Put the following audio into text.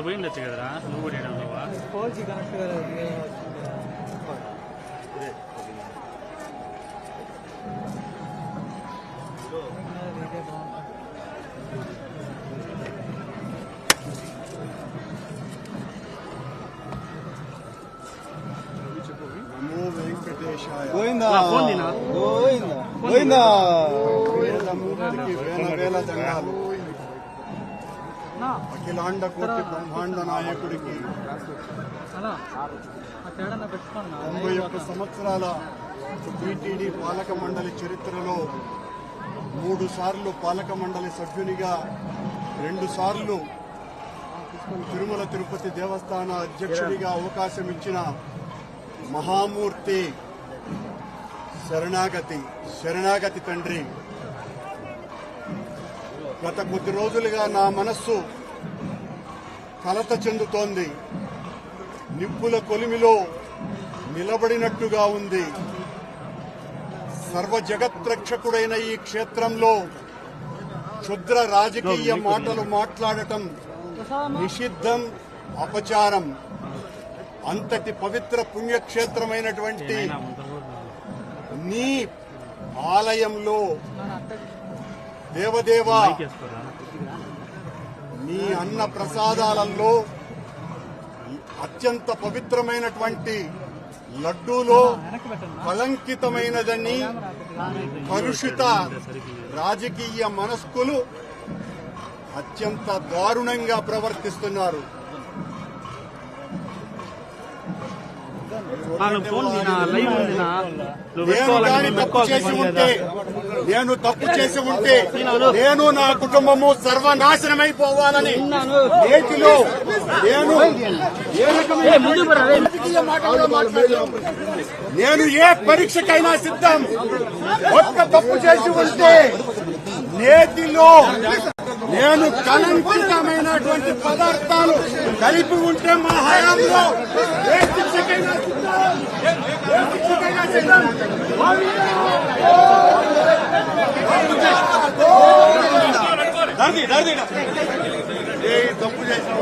పోయిండొచ్చు కదరా నువ్వు కూడా ఏడవలేవా? ఫోన్కి కనెక్ట్ గోవిందా గోవిందా గోవిందా మూర్తికి వేల వేల దండాలు. అఖిలాండ కోటి బ్రహ్మాండ నాయకుడికి 91 సంవత్సరాల టీటీడీ పాలక మండలి చరిత్రలో 3 సార్లు పాలక మండలి సభ్యునిగా, 2 సార్లు తిరుమల తిరుపతి దేవస్థాన అధ్యక్షుడిగా అవకాశం ఇచ్చిన మహామూర్తి శరణాగతి తండ్రి. గత కొద్ది రోజులుగా నా మనస్సు కలత చెందుతోంది. నిప్పుల కొలిమిలో నిలబడినట్టుగా ఉంది. సర్వ జగత్రక్షకుడైన ఈ క్షేత్రంలో క్షుద్ర రాజకీయ మాటలు మాట్లాడటం నిషిద్ధం, అపచారం. అంతటి పవిత్ర పుణ్యక్షేత్రమైనటువంటి నీ ఆలయంలో దేవదేవా, నీ అన్న ప్రసాదాలలో అత్యంత పవిత్రమైనటువంటి లడ్డూలో కళంకితమైనదని కలుషిత రాజకీయ మనస్కులు అత్యంత దారుణంగా ప్రవర్తిస్తున్నారు. నేను తప్పు చేసి ఉంటే నేను నా కుటుంబము సర్వనాశనమైపోవాలని నేటిలో నేను ఏ పరీక్షకైనా సిద్ధం. ఒక్క తప్పు చేసి ఉంటే నేటిలో నేను కళంకితమైనటువంటి పదార్థాలు కలిపి ఉంటే మా హయాంలో ఏ శిక్షకైనా సిద్ధం. తప్పు చేసిన